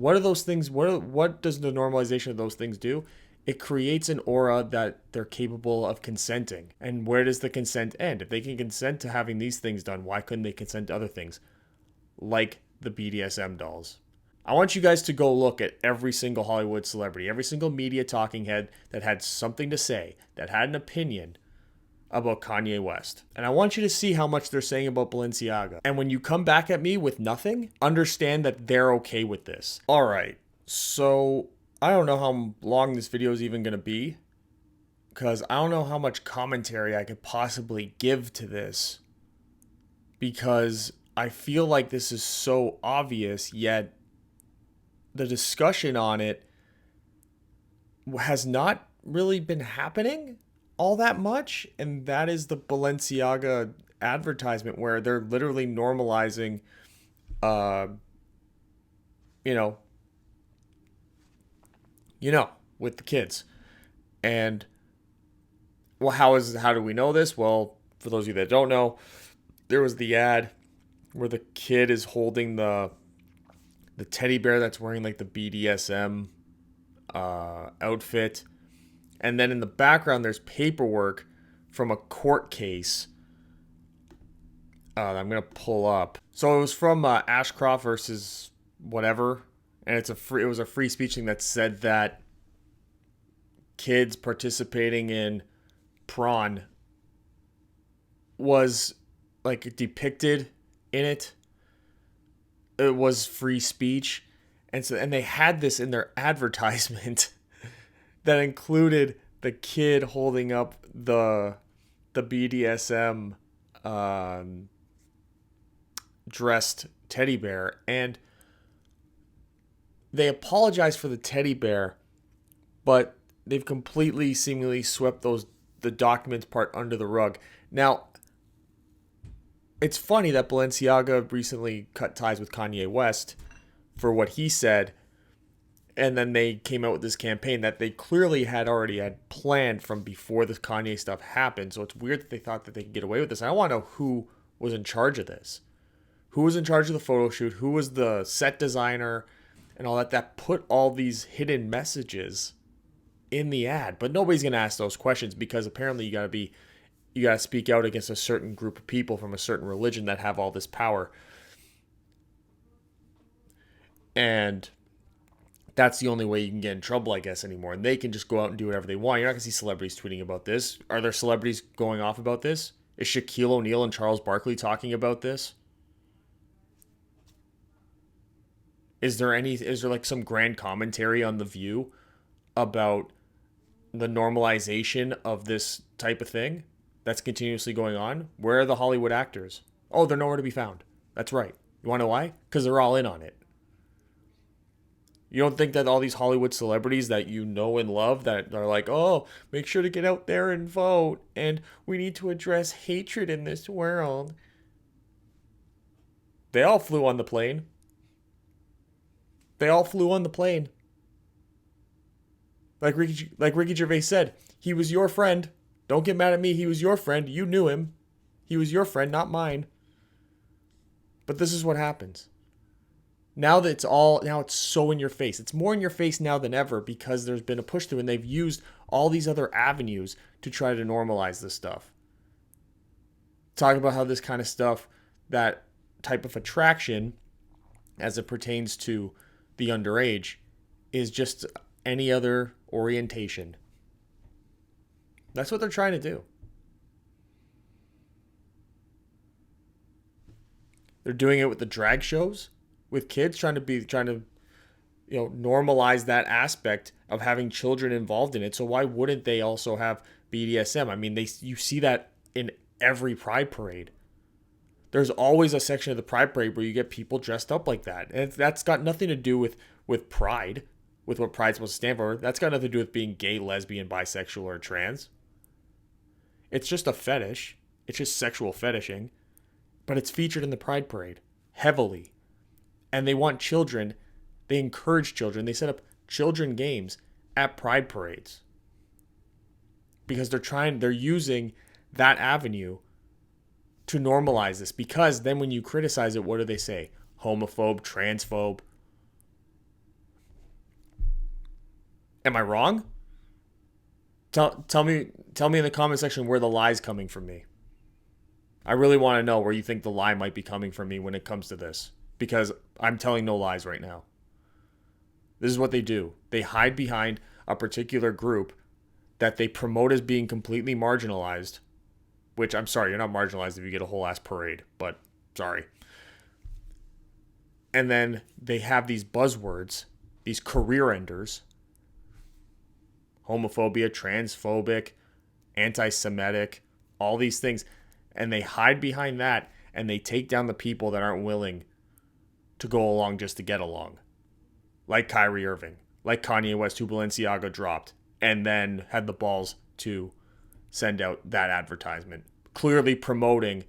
What are those things? What does the normalization of those things do? It creates an aura that they're capable of consenting. And where does the consent end? If they can consent to having these things done, why couldn't they consent to other things? Like the BDSM dolls. I want you guys to go look at every single Hollywood celebrity, every single media talking head that had something to say, that had an opinion about Kanye West. And I want you to see how much they're saying about Balenciaga. And when you come back at me with nothing, understand that they're okay with this. All right. So I don't know how long this video is even going to be, because I don't know how much commentary I could possibly give to this, because I feel like this is so obvious, yet the discussion on it has not really been happening all that much. And that is the Balenciaga advertisement, where they're literally normalizing, you know, with the kids. And well, how do we know this? Well, for those of you that don't know, there was the ad where the kid is holding the teddy bear that's wearing like the BDSM outfit, and then in the background there's paperwork from a court case. I'm gonna pull up. So it was from Ashcroft versus whatever, and it was a free speech thing that said that kids participating in prawn was like depicted in it. It was free speech, and they had this in their advertisement that included the kid holding up the BDSM dressed teddy bear, and they apologized for the teddy bear, but they've completely seemingly swept the documents part under the rug. Now, it's funny that Balenciaga recently cut ties with Kanye West for what he said, and then they came out with this campaign that they clearly already had planned from before this Kanye stuff happened. So it's weird that they thought that they could get away with this. And I want to know who was in charge of this. Who was in charge of the photo shoot? Who was the set designer and all that put all these hidden messages in the ad? But nobody's going to ask those questions, because apparently you got to speak out against a certain group of people from a certain religion that have all this power. And that's the only way you can get in trouble, I guess, anymore. And they can just go out and do whatever they want. You're not going to see celebrities tweeting about this. Are there celebrities going off about this? Is Shaquille O'Neal and Charles Barkley talking about this? Is there like some grand commentary on The View about the normalization of this type of thing that's continuously going on? Where are the Hollywood actors? Oh, they're nowhere to be found. That's right. You want to know why? Because they're all in on it. You don't think that all these Hollywood celebrities that you know and love that are like, oh, make sure to get out there and vote, and we need to address hatred in this world. They all flew on the plane. They all flew on the plane. Like Ricky Gervais said, he was your friend. Don't get mad at me. He was your friend. You knew him. He was your friend, not mine. But this is what happens. Now it's so in your face. It's more in your face now than ever, because there's been a push through, and they've used all these other avenues to try to normalize this stuff. Talk about how this kind of stuff, that type of attraction, as it pertains to the underage, is just any other orientation. That's what they're trying to do. They're doing it with the drag shows, with kids, trying to normalize that aspect of having children involved in it. So why wouldn't they also have BDSM? I mean, you see that in every pride parade. There's always a section of the pride parade where you get people dressed up like that. And that's got nothing to do with pride, with what pride's supposed to stand for. That's got nothing to do with being gay, lesbian, bisexual, or trans. It's just a fetish. It's just sexual fetishing. But it's featured in the pride parade heavily. And they want children. They encourage children. They set up children games at pride parades, because they're using that avenue to normalize this. Because then when you criticize it, what do they say? Homophobe, transphobe. Am I wrong? Tell me in the comment section where the lie's coming from me. I really want to know where you think the lie might be coming from me when it comes to this, because I'm telling no lies right now. This is what they do. They hide behind a particular group that they promote as being completely marginalized, which I'm sorry, you're not marginalized if you get a whole ass parade, but sorry. And then they have these buzzwords, these career enders: homophobia, transphobic, anti Semitic, all these things. And they hide behind that and they take down the people that aren't willing to go along just to get along. Like Kyrie Irving, like Kanye West, who Balenciaga dropped, and then had the balls to send out that advertisement, clearly promoting.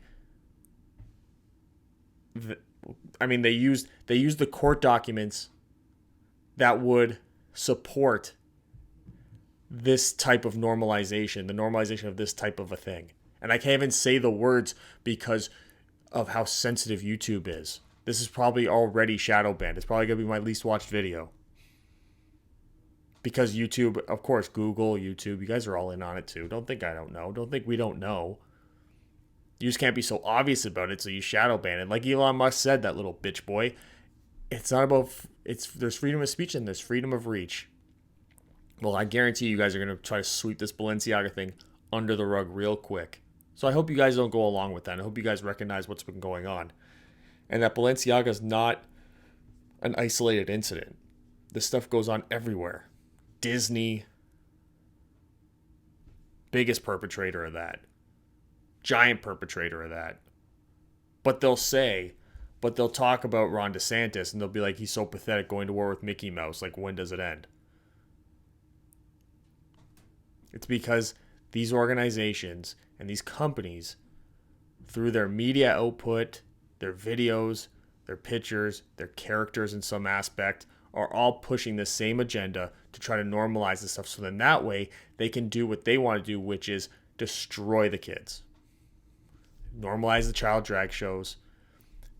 They used the court documents that would support this type of normalization, the normalization of this type of a thing. And I can't even say the words because of how sensitive YouTube is. This is probably already shadow banned. It's probably going to be my least watched video. Because YouTube, of course, Google, YouTube, you guys are all in on it too. Don't think I don't know. Don't think we don't know. You just can't be so obvious about it, so you shadow ban it. Like Elon Musk said, that little bitch boy. It's not about, there's freedom of speech and there's freedom of reach. Well, I guarantee you guys are going to try to sweep this Balenciaga thing under the rug real quick. So I hope you guys don't go along with that. I hope you guys recognize what's been going on. And that Balenciaga is not an isolated incident. This stuff goes on everywhere. Disney, biggest perpetrator of that. Giant perpetrator of that. But they'll talk about Ron DeSantis and they'll be like, he's so pathetic going to war with Mickey Mouse. Like, when does it end? It's because these organizations and these companies, through their media output, their videos, their pictures, their characters in some aspect, are all pushing the same agenda to try to normalize this stuff. So then that way they can do what they want to do, which is destroy the kids. Normalize the child drag shows.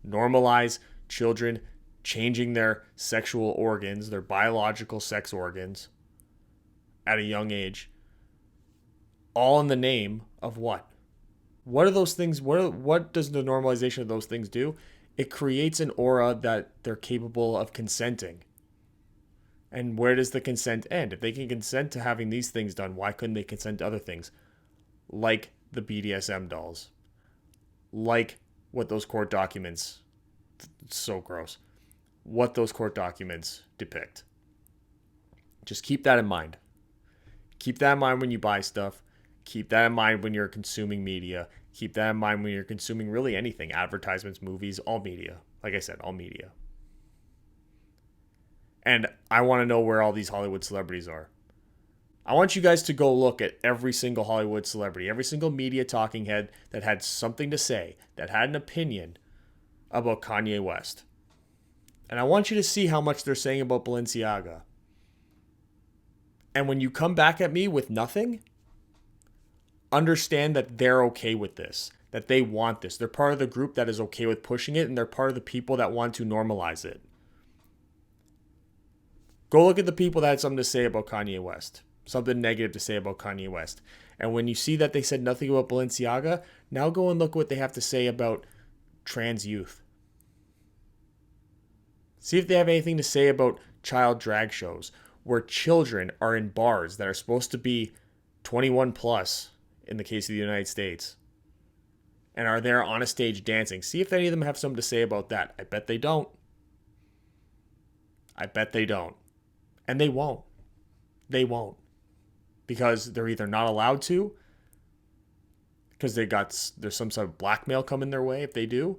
Normalize children changing their sexual organs, their biological sex organs at a young age. All in the name of what? What are those things? What does the normalization of those things do? It creates an aura that they're capable of consenting. And where does the consent end? If they can consent to having these things done, why couldn't they consent to other things? Like the BDSM dolls. Like what those court documents, it's so gross, what those court documents depict. Just keep that in mind. Keep that in mind when you buy stuff. Keep that in mind when you're consuming media. Keep that in mind when you're consuming really anything. Advertisements, movies, all media. Like I said, all media. And I want to know where all these Hollywood celebrities are. I want you guys to go look at every single Hollywood celebrity, every single media talking head that had something to say, that had an opinion about Kanye West. And I want you to see how much they're saying about Balenciaga. And when you come back at me with nothing, understand that they're okay with this, that they want this. They're part of the group that is okay with pushing it, and they're part of the people that want to normalize it. Go look at the people that had something to say about Kanye West, something negative to say about Kanye West. And when you see that they said nothing about Balenciaga, now go and look what they have to say about trans youth. See if they have anything to say about child drag shows, where children are in bars that are supposed to be 21 plus in the case of the United States and are there on a stage dancing. See if any of them have something to say about that. I bet they don't. I bet they don't. And they won't. They won't. Because they're either not allowed to, because there's some sort of blackmail coming their way if they do,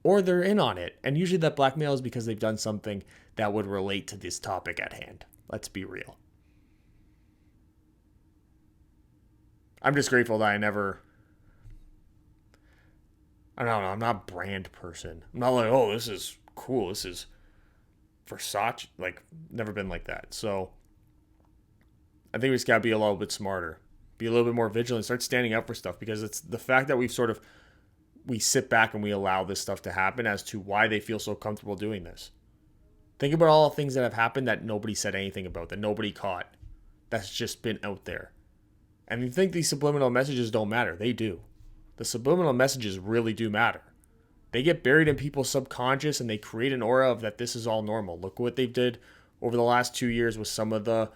or they're in on it. And usually that blackmail is because they've done something that would relate to this topic at hand. Let's be real. I'm just grateful that I don't know, I'm not a brand person. I'm not like, oh, this is cool. This is Versace. Like, never been like that. So I think we just got to be a little bit smarter. Be a little bit more vigilant. Start standing up for stuff, because it's the fact that we sit back and we allow this stuff to happen as to why they feel so comfortable doing this. Think about all the things that have happened that nobody said anything about, that nobody caught. that's just been out there. And you think these subliminal messages don't matter. They do. The subliminal messages really do matter. They get buried in people's subconscious and they create an aura of that this is all normal. Look what they did over the last 2 years with some of the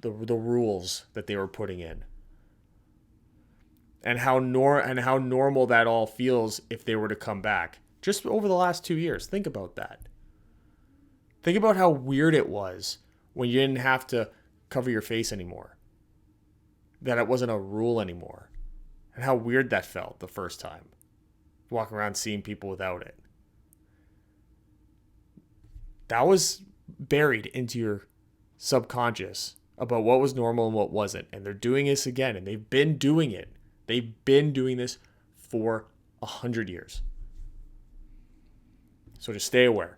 rules that they were putting in. And how normal that all feels if they were to come back. Just over the last 2 years. Think about that. Think about how weird it was when you didn't have to cover your face anymore. That it wasn't a rule anymore. And how weird that felt the first time. Walking around seeing people without it. That was buried into your subconscious about what was normal and what wasn't. And they're doing this again. And they've been doing it. They've been doing this for 100 years. So just stay aware.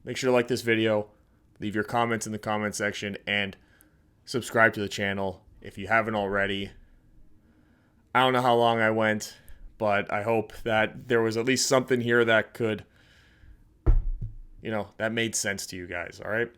Make sure to like this video. Leave your comments in the comment section. And subscribe to the channel if you haven't already. I don't know how long I went, but I hope that there was at least something here that could, that made sense to you guys, all right?